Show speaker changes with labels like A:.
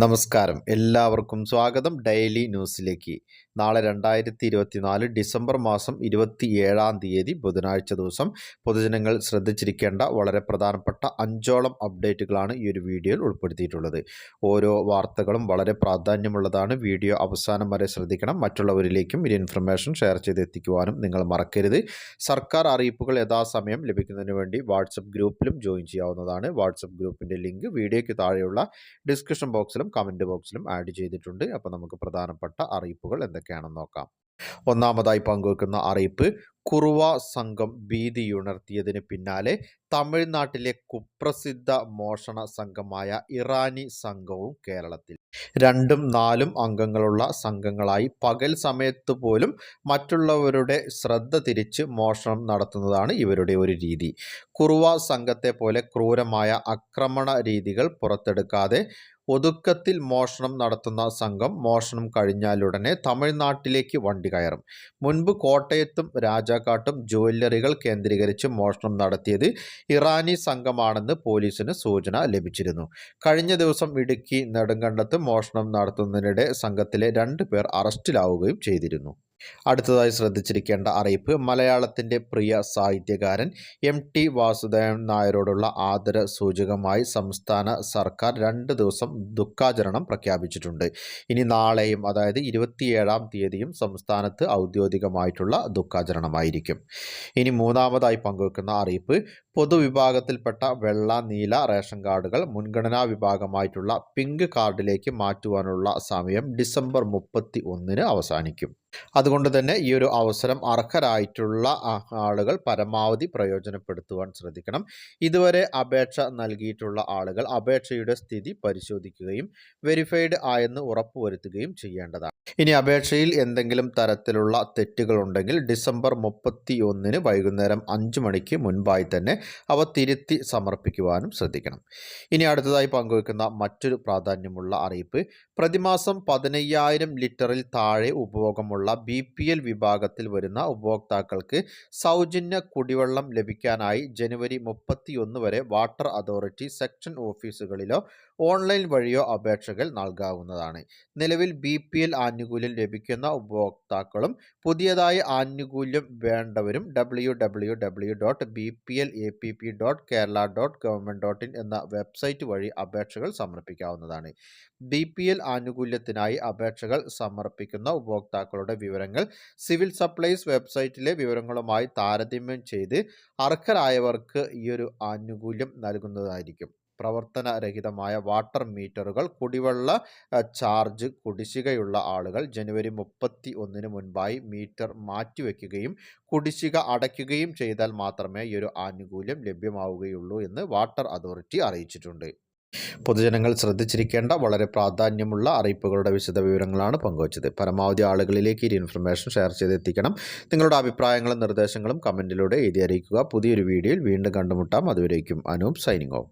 A: നമസ്കാരം, എല്ലാവർക്കും സ്വാഗതം ഡെയിലി ന്യൂസിലേക്ക്. നാളെ 2024 ഡിസംബർ മാസം 27-ാം തീയതി ബുധനാഴ്ച ദിവസം പൊതുജനങ്ങൾ ശ്രദ്ധിച്ചിരിക്കേണ്ട വളരെ പ്രധാനപ്പെട്ട 5ഓളം അപ്ഡേറ്റുകളാണ് ഈ ഒരു വീഡിയോയിൽ ഉൾപ്പെടുത്തിയിട്ടുള്ളത്. ഓരോ വാർത്തകളും വളരെ പ്രാധാന്യമുള്ളതാണ്. വീഡിയോ അവസാനം വരെ ശ്രദ്ധിക്കണം. മറ്റുള്ളവരിലേക്കും ഈ ഇൻഫർമേഷൻ ഷെയർ ചെയ്തെത്തിക്കുവാനും നിങ്ങൾ മറക്കരുത്. സർക്കാർ അറിയിപ്പുകൾ യഥാസമയം ലഭിക്കുന്നതിന് വേണ്ടി വാട്സപ്പ് ഗ്രൂപ്പിലും ജോയിൻ ചെയ്യാവുന്നതാണ്. വാട്സപ്പ് ഗ്രൂപ്പിൻ്റെ ലിങ്ക് വീഡിയോയ്ക്ക് താഴെയുള്ള ഡിസ്ക്രിപ്ഷൻ ബോക്സിലും കമൻറ്റ് ബോക്സിലും ആഡ് ചെയ്തിട്ടുണ്ട്. അപ്പോൾ നമുക്ക് പ്രധാനപ്പെട്ട അറിയിപ്പുകൾ എന്തൊക്കെയാണെന്ന് നോക്കാം. ഒന്നാമതായി പങ്കുവെക്കുന്ന അറിയിപ്പ്, കുറുവ സംഘം ഭീതിയുണർത്തിയതിന് പിന്നാലെ തമിഴ്നാട്ടിലെ കുപ്രസിദ്ധ മോഷണ സംഘമായ ഇറാനി സംഘവും കേരളത്തിൽ. 2ഉം 4ഉം അംഗങ്ങളുള്ള സംഘങ്ങളായി പകൽ സമയത്ത് പോലും മറ്റുള്ളവരുടെ ശ്രദ്ധ തിരിച്ച് മോഷണം നടത്തുന്നതാണ് ഇവരുടെ ഒരു രീതി. കുറുവ സംഘത്തെ പോലെ ക്രൂരമായ ആക്രമണ രീതികൾ പുറത്തെടുക്കാതെ ഒതുക്കത്തിൽ മോഷണം നടത്തുന്ന സംഘം മോഷണം കഴിഞ്ഞാലുടനെ തമിഴ്നാട്ടിലേക്ക് വണ്ടി കയറും. മുൻപ് കോട്ടയത്തും രാജാക്കാട്ടും ജ്വല്ലറികൾ കേന്ദ്രീകരിച്ച് മോഷണം നടത്തിയത് ഇറാനി സംഘമാണെന്ന് പോലീസിന് സൂചന ലഭിച്ചിരുന്നു. കഴിഞ്ഞ ദിവസം ഇടുക്കി നെടുങ്കണ്ടത്ത് മോഷണം നടത്തുന്നതിനിടെ സംഘത്തിലെ 2 പേർ അറസ്റ്റിലാവുകയും ചെയ്തിരുന്നു. അടുത്തതായി ശ്രദ്ധിച്ചിരിക്കേണ്ട അറിയിപ്പ്, മലയാളത്തിൻ്റെ പ്രിയ സാഹിത്യകാരൻ MT വാസുദേവൻ നായരോടുള്ള ആദര സൂചകമായി സംസ്ഥാന സർക്കാർ 2 ദിവസം ദുഃഖാചരണം പ്രഖ്യാപിച്ചിട്ടുണ്ട്. ഇനി നാളെയും, അതായത് 27-ാം തീയതിയും സംസ്ഥാനത്ത് ഔദ്യോഗികമായിട്ടുള്ള ദുഃഖാചരണമായിരിക്കും. ഇനി മൂന്നാമതായി പങ്കുവെക്കുന്ന അറിയിപ്പ്, പൊതുവിഭാഗത്തിൽപ്പെട്ട വെള്ള, നീല റേഷൻ കാർഡുകൾ മുൻഗണനാ വിഭാഗമായിട്ടുള്ള പിങ്ക് കാർഡിലേക്ക് മാറ്റുവാനുള്ള സമയം ഡിസംബർ 31-ന് അവസാനിക്കും. അതുകൊണ്ട് തന്നെ ഈ ഒരു അവസരം അർഹരായിട്ടുള്ള ആളുകൾ പരമാവധി പ്രയോജനപ്പെടുത്തുവാൻ ശ്രദ്ധിക്കണം. ഇതുവരെ അപേക്ഷ നൽകിയിട്ടുള്ള ആളുകൾ അപേക്ഷയുടെ സ്ഥിതി പരിശോധിക്കുകയും വെരിഫൈഡ് ആയെന്ന് ഉറപ്പുവരുത്തുകയും ചെയ്യേണ്ടതാണ്. ഇനി അപേക്ഷയിൽ എന്തെങ്കിലും തരത്തിലുള്ള തെറ്റുകൾ ഉണ്ടെങ്കിൽ ഡിസംബർ 31-ന് വൈകുന്നേരം 5 മണിക്ക് മുൻപായി തന്നെ അവ തിരുത്തി സമർപ്പിക്കുവാനും ശ്രദ്ധിക്കണം. ഇനി അടുത്തതായി പങ്കുവെക്കുന്ന മറ്റൊരു പ്രാധാന്യമുള്ള അറിയിപ്പ്, പ്രതിമാസം 15,000 ലിറ്ററിൽ താഴെ ഉപഭോഗമുള്ള BPL വിഭാഗത്തിൽ വരുന്ന ഉപഭോക്താക്കൾക്ക് സൗജന്യ കുടിവെള്ളം ലഭിക്കാനായി ജനുവരി 31 വരെ വാട്ടർ അതോറിറ്റി സെക്ഷൻ ഓഫീസുകളിലോ ഓൺലൈൻ വഴിയോ അപേക്ഷകൾ നൽകാവുന്നതാണ്. നിലവിൽ BPL ആനുകൂല്യം ലഭിക്കുന്ന ഉപഭോക്താക്കളും പുതിയതായി ആനുകൂല്യം വേണ്ടവരും www.bplapp.kerala.government.in എന്ന വെബ്സൈറ്റ് വഴി അപേക്ഷകൾ സമർപ്പിക്കാവുന്നതാണ്. BPL ആനുകൂല്യത്തിനായി അപേക്ഷകൾ സമർപ്പിക്കുന്ന ഉപഭോക്താക്കളുടെ വിവരങ്ങൾ സിവിൽ സപ്ലൈസ് വെബ്സൈറ്റിലെ വിവരങ്ങളുമായി താരതമ്യം ചെയ്ത് അർഹരായവർക്ക് ഈയൊരു ആനുകൂല്യം നൽകുന്നതായിരിക്കും. പ്രവർത്തനരഹിതമായ വാട്ടർ മീറ്ററുകൾ, കുടിവെള്ള ചാർജ് കുടിശ്ശികയുള്ള ആളുകൾ ജനുവരി 31-ന് മുൻപായി മീറ്റർ മാറ്റിവെക്കുകയും കുടിശ്ശിക അടയ്ക്കുകയും ചെയ്താൽ മാത്രമേ ഈ ഒരു ആനുകൂല്യം ലഭ്യമാവുകയുള്ളൂ എന്ന് വാട്ടർ അതോറിറ്റി അറിയിച്ചിട്ടുണ്ട്. പൊതുജനങ്ങൾ ശ്രദ്ധിച്ചിരിക്കേണ്ട വളരെ പ്രാധാന്യമുള്ള അറിയിപ്പുകളുടെ വിശദവിവരങ്ങളാണ് പങ്കുവച്ചത്. പരമാവധി ആളുകളിലേക്ക് ഈ ഇൻഫർമേഷൻ ഷെയർ ചെയ്തെത്തിക്കണം. നിങ്ങളുടെ അഭിപ്രായങ്ങളും നിർദ്ദേശങ്ങളും കമൻറ്റിലൂടെ എഴുതി അറിയിക്കുക. പുതിയൊരു വീഡിയോയിൽ വീണ്ടും കണ്ടുമുട്ടാം. അതുവരേക്കും അനൂപ് സൈനിങ് ഓഫ്.